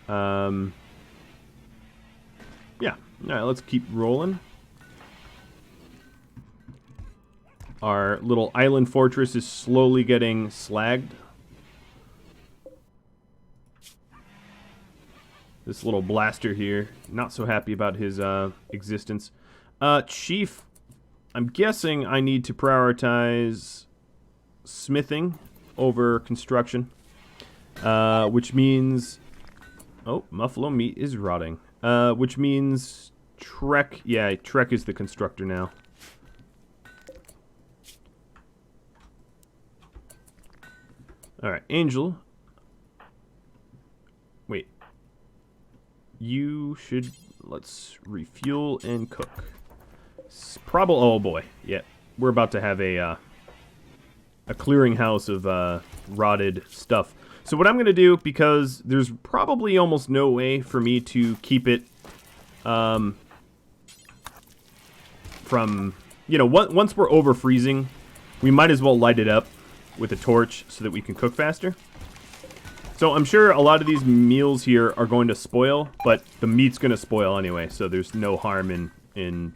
Yeah. Alright, let's keep rolling. Our little island fortress is slowly getting slagged. This little blaster here, not so happy about his existence. Chief, I'm guessing I need to prioritize smithing over construction, which means... Oh, buffalo meat is rotting. Which means Trek... Yeah, Trek is the constructor now. Alright, Angel. Wait. You should... Let's refuel and cook. Probably... Oh boy. Yeah. We're about to have a clearinghouse of rotted stuff. So what I'm going to do, because there's probably almost no way for me to keep it from... You know, once we're over freezing, we might as well light it up with a torch so that we can cook faster. So I'm sure a lot of these meals here are going to spoil, but the meat's going to spoil anyway, so there's no harm in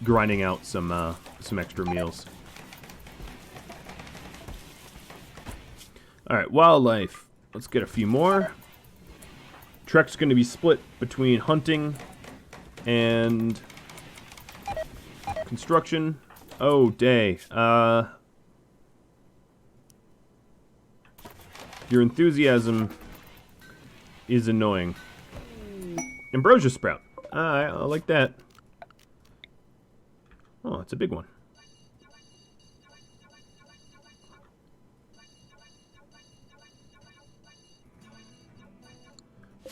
grinding out some extra meals. Alright, wildlife. Let's get a few more. Trek's going to be split between hunting and construction. Oh, day. Your enthusiasm is annoying. Ambrosia sprout. I like that. Oh, it's a big one.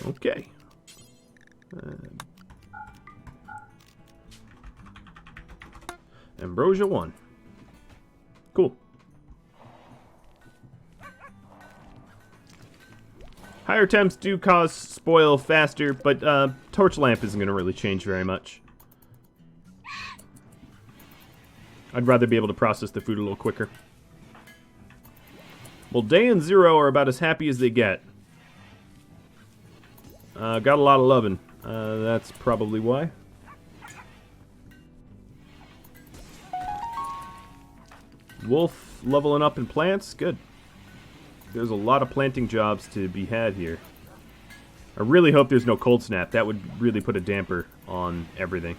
Okay. Ambrosia 1. Cool. Higher temps do cause spoil faster, but torch lamp isn't going to really change very much. I'd rather be able to process the food a little quicker. Well, Day and Zero are about as happy as they get. Got a lot of loving. That's probably why. Wolf leveling up in plants. Good. There's a lot of planting jobs to be had here. I really hope there's no cold snap. That would really put a damper on everything.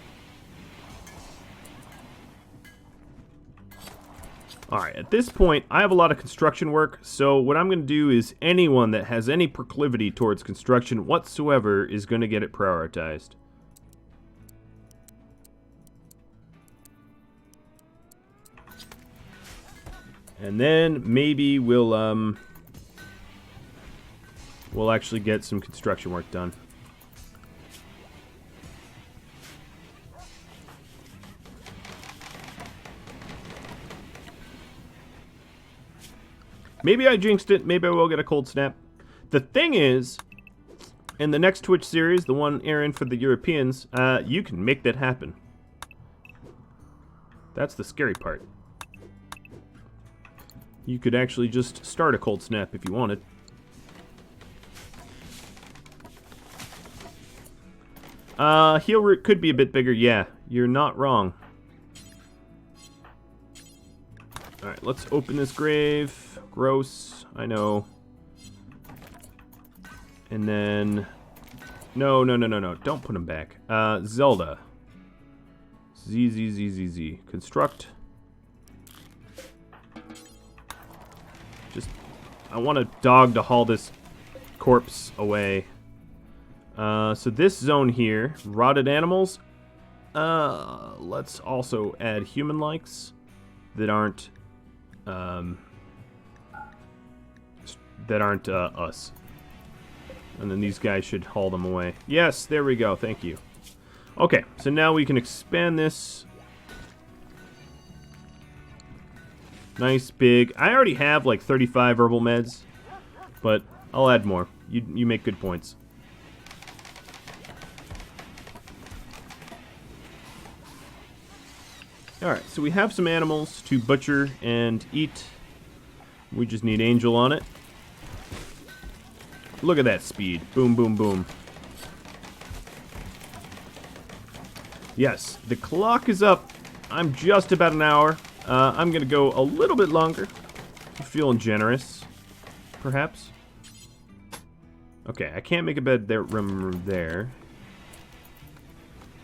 Alright, at this point, I have a lot of construction work, so what I'm going to do is anyone that has any proclivity towards construction whatsoever is going to get it prioritized. And then maybe we'll actually get some construction work done. Maybe I jinxed it. Maybe I will get a cold snap. The thing is, in the next Twitch series, the one airing for the Europeans, you can make that happen. That's the scary part. You could actually just start a cold snap if you wanted. Heel root could be a bit bigger. Yeah, you're not wrong. Alright, let's open this grave. Gross, I know. And then... No. Don't put them back. Zelda. Z. Construct. Just... I want a dog to haul this corpse away. So this zone here, rotted animals. Let's also add human likes that aren't us. And then these guys should haul them away. Yes, there we go. Thank you. Okay, so now we can expand this. Nice big. I already have like 35 herbal meds, but I'll add more. You make good points. Alright, so we have some animals to butcher and eat. We just need Angel on it. Look at that speed. Boom, boom, boom. Yes, the clock is up. I'm just about an hour. I'm going to go a little bit longer. I'm feeling generous, perhaps. Okay, I can't make a bed there, room there.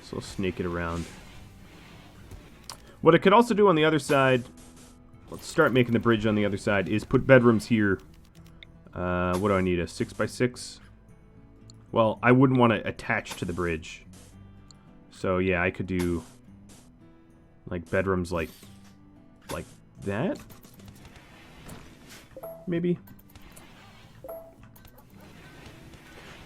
So I'll snake it around. What I could also do on the other side, let's start making the bridge on the other side, is put bedrooms here. What do I need, a 6x6? Well, I wouldn't want to attach to the bridge. So yeah, I could do like bedrooms like that? Maybe?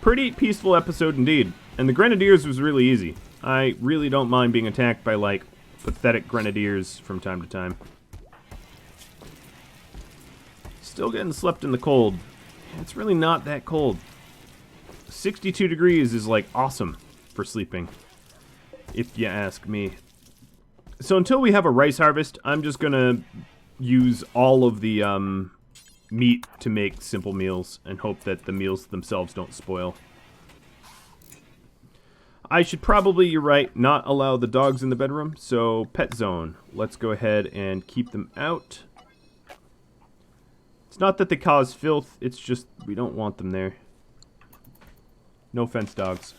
Pretty peaceful episode indeed. And the Grenadiers was really easy. I really don't mind being attacked by, like, pathetic Grenadiers from time to time. Still getting slept in the cold. It's really not that cold. 62 degrees is, like, awesome for sleeping, if you ask me. So until we have a rice harvest, I'm just gonna use all of the, meat to make simple meals and hope that the meals themselves don't spoil. I should probably, you're right, not allow the dogs in the bedroom. So, pet zone. Let's go ahead and keep them out. It's not that they cause filth, it's just we don't want them there. No offense, dogs.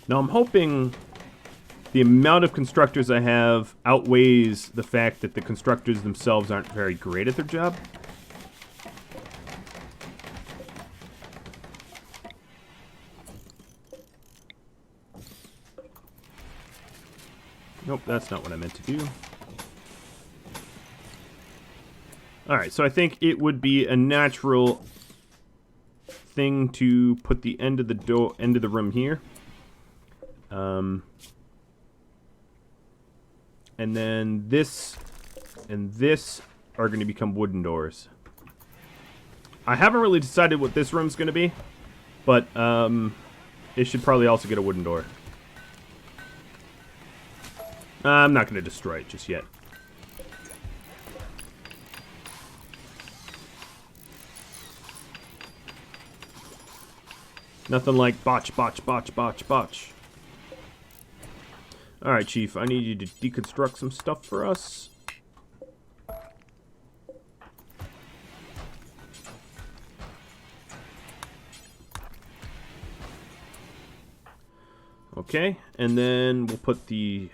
Now, I'm hoping the amount of constructors I have outweighs the fact that the constructors themselves aren't very great at their job. Nope, that's not what I meant to do. Alright, so I think it would be a natural thing to put the end of the room here. And then this and this are going to become wooden doors. I haven't really decided what this room's going to be, but it should probably also get a wooden door. I'm not going to destroy it just yet. Nothing like botch, botch, botch, botch, botch. Alright, Chief, I need you to deconstruct some stuff for us. Okay, and then we'll put the...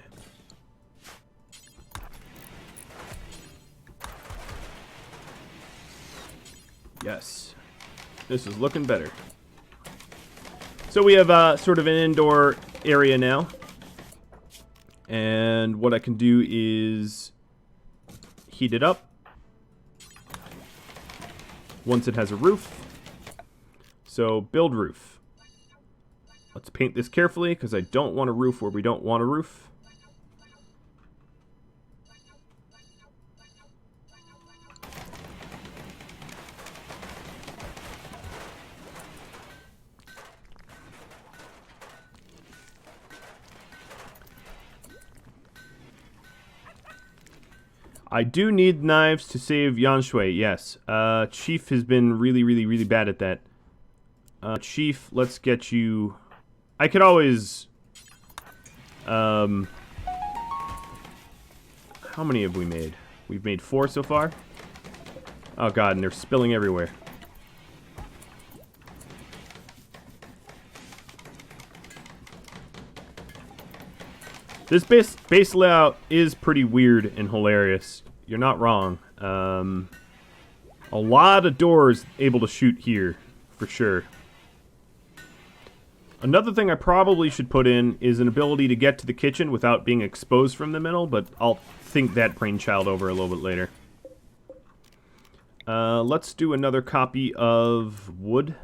Yes. This is looking better. So we have sort of an indoor area now. And what I can do is heat it up once it has a roof. So build roof. Let's paint this carefully because I don't want a roof where we don't want a roof. I do need knives to save Yanshui, yes. Chief has been really bad at that. Chief, let's get you... I could always... How many have we made? We've made 4 so far? Oh god, and they're spilling everywhere. This base layout is pretty weird and hilarious. You're not wrong. A lot of doors able to shoot here, for sure. Another thing I probably should put in is an ability to get to the kitchen without being exposed from the middle, but I'll think that brainchild over a little bit later. Let's do another copy of wood.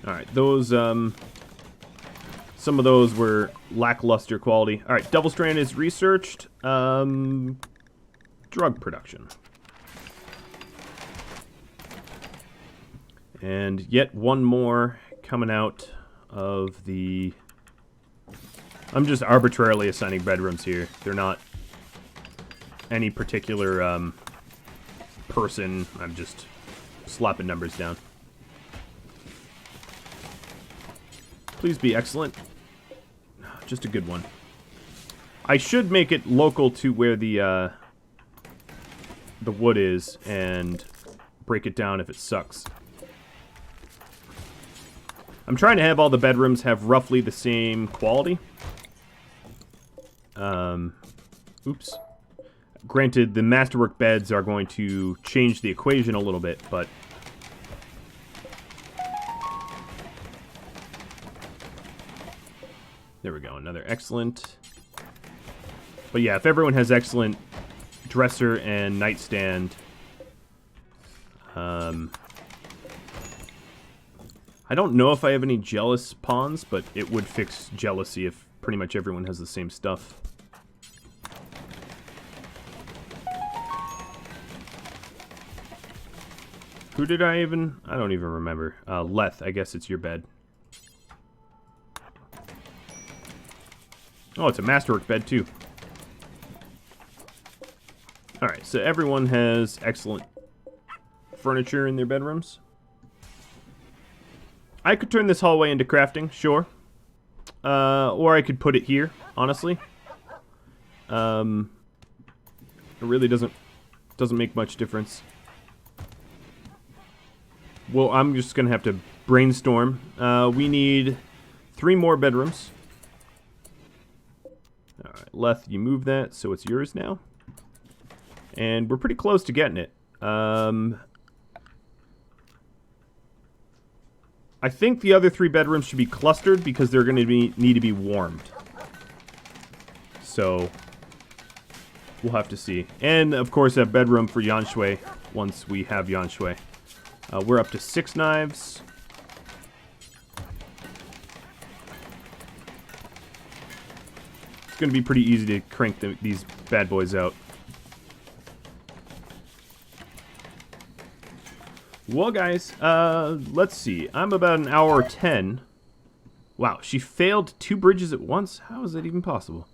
Alright, those, some of those were lackluster quality. Alright, Double Strand is researched. Drug production. And yet one more coming out of the... I'm just arbitrarily assigning bedrooms here. They're not any particular person. I'm just slapping numbers down. Please be excellent. Just a good one. I should make it local to where the wood is and break it down if it sucks. I'm trying to have all the bedrooms have roughly the same quality. Oops. Granted, the masterwork beds are going to change the equation a little bit, but... There we go, another excellent. But yeah, if everyone has excellent dresser and nightstand... I don't know if I have any jealous pawns, but it would fix jealousy if pretty much everyone has the same stuff. Who did I even... I don't even remember. Leth, I guess it's your bed. Oh, it's a masterwork bed, too. Alright, so everyone has excellent furniture in their bedrooms. I could turn this hallway into crafting, sure. Or I could put it here, honestly. It really doesn't make much difference. Well, I'm just going to have to brainstorm. We need 3 more bedrooms. Alright, Leth, you move that, so it's yours now. And we're pretty close to getting it. I think the other 3 bedrooms should be clustered because they're going to need to be warmed. So, we'll have to see. And, of course, a bedroom for Yanshui once we have Yanshui. We're up to 6 knives. It's going to be pretty easy to crank these bad boys out. Well, guys, let's see. I'm about an hour 10. Wow, she failed 2 bridges at once? How is that even possible?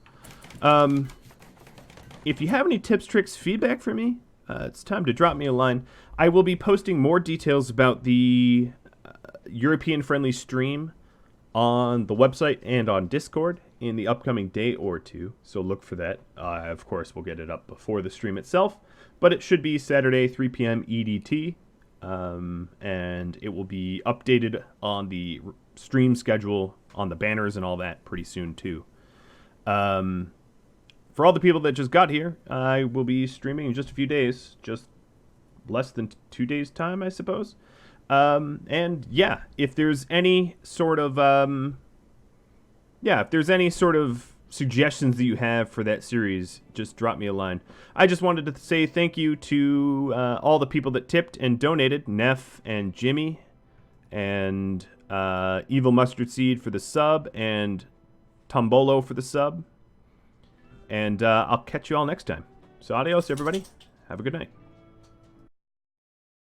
If you have any tips, tricks, feedback for me, it's time to drop me a line. I will be posting more details about the European-friendly stream on the website and on Discord in the upcoming day or 2, so look for that. Of course, we'll get it up before the stream itself, but it should be Saturday, 3 p.m. EDT. And it will be updated on the stream schedule, on the banners and all that pretty soon too. For all the people that just got here, I will be streaming in just a few days, just less than 2 days time, I suppose. And yeah, if there's any sort of suggestions that you have for that series, just drop me a line. I just wanted to say thank you to all the people that tipped and donated. Neff and Jimmy and Evil Mustard Seed for the sub and Tombolo for the sub. And I'll catch you all next time. So adios, everybody. Have a good night.